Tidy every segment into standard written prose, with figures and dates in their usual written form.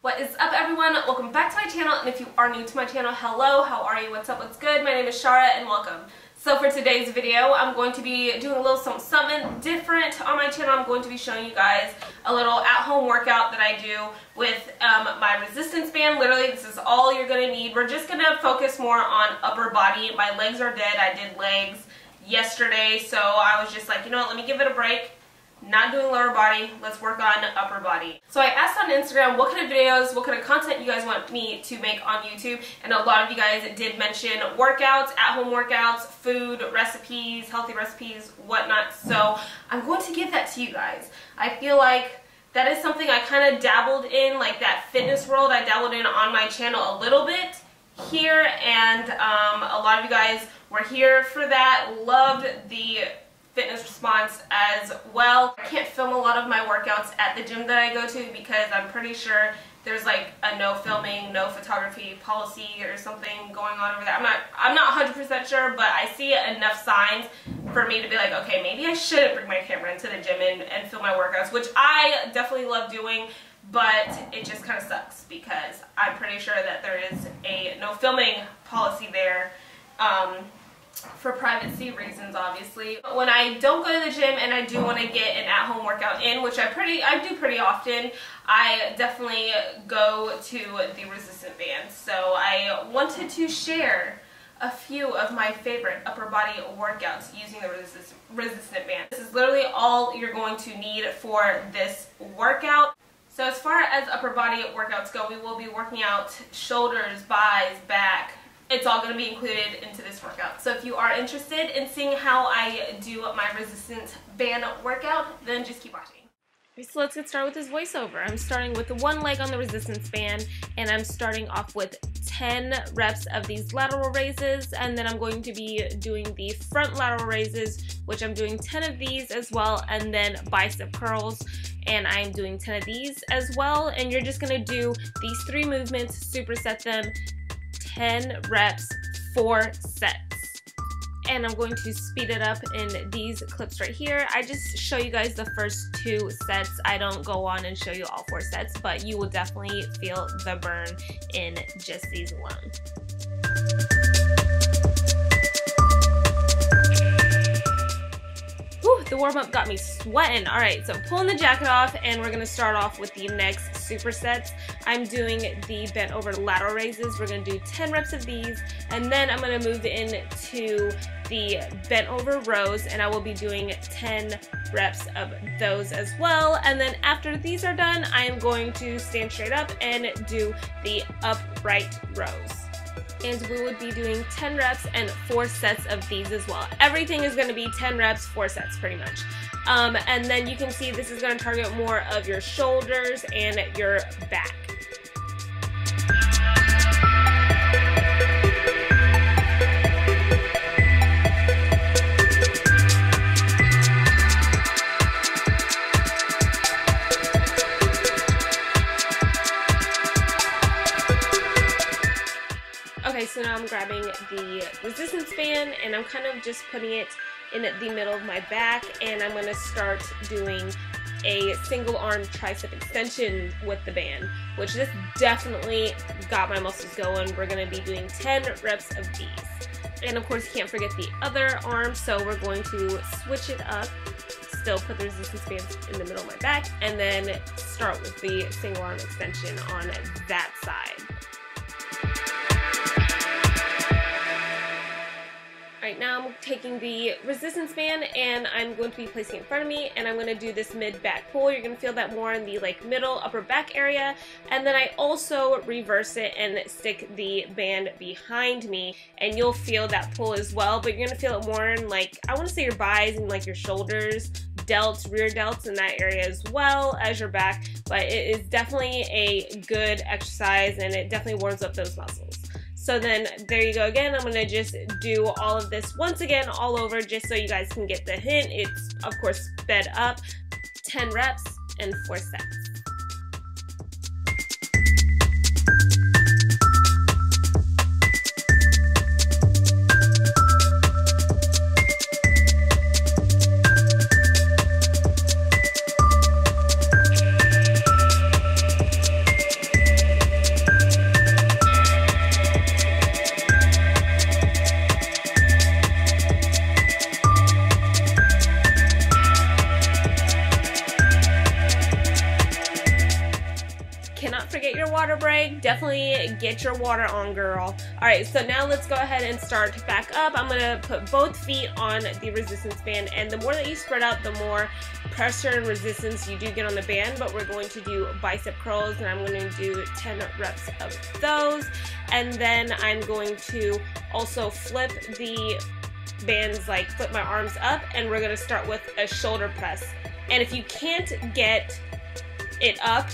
What is up, everyone? Welcome back to my channel, and if you are new to my channel, hello, how are you, what's up, what's good? My name is Shara and welcome. So for today's video, I'm going to be doing a little something different on my channel. I'm going to be showing you guys a little at-home workout that I do with my resistance band. Literally, this is all you're going to need. We're just going to focus more on upper body. My legs are dead. I did legs yesterday, so I was just like, you know what, let me give it a break. Not doing lower body, let's work on upper body. So I asked on Instagram what kind of videos, what kind of content you guys want me to make on YouTube, and a lot of you guys did mention workouts, at-home workouts, food, recipes, healthy recipes, whatnot, so I'm going to give that to you guys. I feel like that is something I kind of dabbled in, like that fitness world I dabbled in on my channel a little bit here, and a lot of you guys were here for that, loved the fitness response as well. I can't film a lot of my workouts at the gym that I go to because I'm pretty sure there's like a no filming, no photography policy or something going on over there. I'm not 100% sure, but I see enough signs for me to be like, okay, maybe I shouldn't bring my camera into the gym and film my workouts, which I definitely love doing, but it just kind of sucks because I'm pretty sure that there is a no filming policy there. For privacy reasons, obviously. But when I don't go to the gym and I do want to get an at-home workout in, which I do pretty often, I definitely go to the resistant bands. So I wanted to share a few of my favorite upper body workouts using the resistant band. This is literally all you're going to need for this workout. So as far as upper body workouts go, we will be working out shoulders, buys, back. It's all going to be included into this workout. So if you are interested in seeing how I do my resistance band workout, then just keep watching. Okay, so let's get started with this voiceover. I'm starting with the one leg on the resistance band, and I'm starting off with 10 reps of these lateral raises, and then I'm going to be doing the front lateral raises, which I'm doing 10 of these as well, and then bicep curls, and I'm doing 10 of these as well. And you're just going to do these 3 movements, superset them, 10 reps, 4 sets. And I'm going to speed it up in these clips right here. I just show you guys the first 2 sets. I don't go on and show you all 4 sets, but you will definitely feel the burn in just these alone. Whew, the warm-up got me sweating. Alright, so pulling the jacket off, and we're going to start off with the next supersets. I'm doing the bent over lateral raises. We're going to do 10 reps of these, and then I'm going to move into the bent over rows, and I will be doing 10 reps of those as well. And then after these are done, I am going to stand straight up and do the upright rows. And we would be doing 10 reps and 4 sets of these as well. Everything is going to be 10 reps, 4 sets pretty much. And then you can see this is going to target more of your shoulders and your back. Okay, so now I'm grabbing the resistance band, and I'm kind of just putting it in the middle of my back, and I'm going to start doing a single arm tricep extension with the band, which this definitely got my muscles going. We're going to be doing 10 reps of these. And of course, you can't forget the other arm, so we're going to switch it up. Still put the resistance band in the middle of my back, and then start with the single arm extension on that side. Alright, now I'm taking the resistance band and I'm going to be placing it in front of me, and I'm going to do this mid-back pull. You're going to feel that more in the middle upper back area, and then I also reverse it and stick the band behind me, and you'll feel that pull as well, but you're going to feel it more in, like, I want to say your buys and like your shoulders, delts, rear delts in that area as well as your back, but it is definitely a good exercise and it definitely warms up those muscles. So then there you go again. I'm going to just do all of this once again all over just so you guys can get the hint. It's of course sped up, 10 reps and 4 sets. cannot forget your water break. Definitely get your water on, girl. Alright, so now let's go ahead and start back up. I'm going to put both feet on the resistance band, and the more that you spread out, the more pressure and resistance you do get on the band. But we're going to do bicep curls, and I'm going to do 10 reps of those. And then I'm going to also flip the bands, like flip my arms up, and we're going to start with a shoulder press. And if you can't get it up,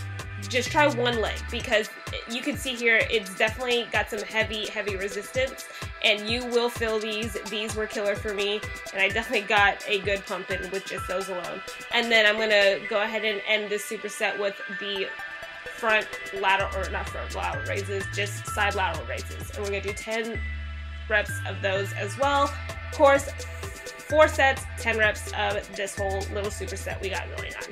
just try one leg, because you can see here it's definitely got some heavy resistance, and you will feel these. These were killer for me, and I definitely got a good pump in with just those alone. And then I'm gonna go ahead and end this superset with the front lateral, or not front lateral raises, just side lateral raises, and we're gonna do 10 reps of those as well. Of course, 4 sets, 10 reps of this whole little superset we got going on.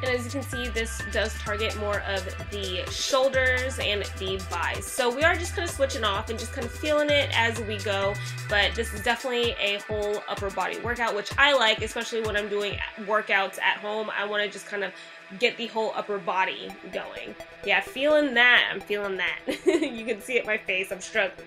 And as you can see, this does target more of the shoulders and the thighs. So we are just kind of switching off and just kind of feeling it as we go. But this is definitely a whole upper body workout, which I like, especially when I'm doing workouts at home. I want to just kind of get the whole upper body going. Yeah, feeling that. I'm feeling that. You can see it in my face. I'm struggling.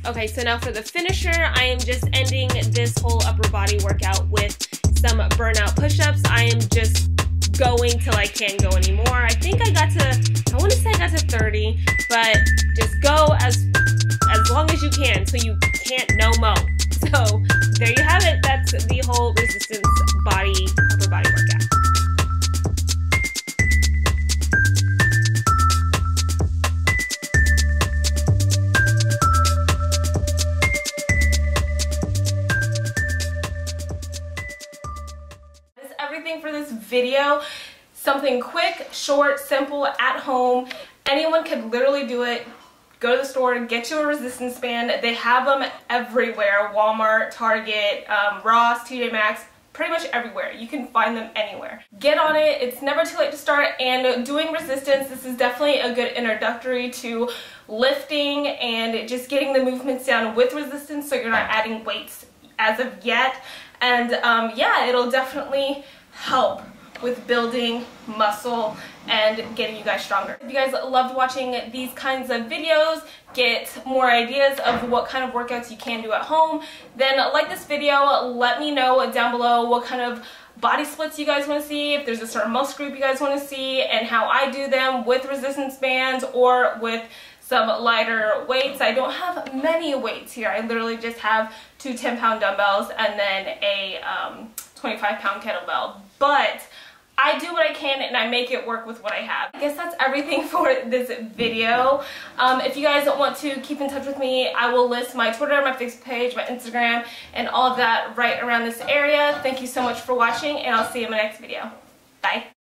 Okay, so now for the finisher, I am just ending this whole upper body workout with some burnout push-ups. I am just going till I can't go anymore. I think I want to say I got to 30, but just go as long as you can till you can't no more. So there you have it. That's the whole resistance upper body workout. Everything for this video. Something quick, short, simple, at home. Anyone could literally do it. Go to the store and get you a resistance band. They have them everywhere. Walmart, Target, Ross, TJ Maxx, pretty much everywhere. You can find them anywhere. Get on it. It's never too late to start. And doing resistance, this is definitely a good introductory to lifting and just getting the movements down with resistance, so you're not adding weights as of yet. And yeah, it'll definitely help with building muscle and getting you guys stronger. If you guys loved watching these kinds of videos, get more ideas of what kind of workouts you can do at home, then like this video. Let me know down below what kind of body splits you guys want to see, if there's a certain muscle group you guys want to see, and how I do them with resistance bands or with some lighter weights. I don't have many weights here. I literally just have 2 10-pound dumbbells and then a 25-pound kettlebell. But I do what I can and I make it work with what I have. I guess that's everything for this video. If you guys want to keep in touch with me, I will list my Twitter, my Facebook page, my Instagram, and all of that right around this area. Thank you so much for watching, and I'll see you in my next video. Bye.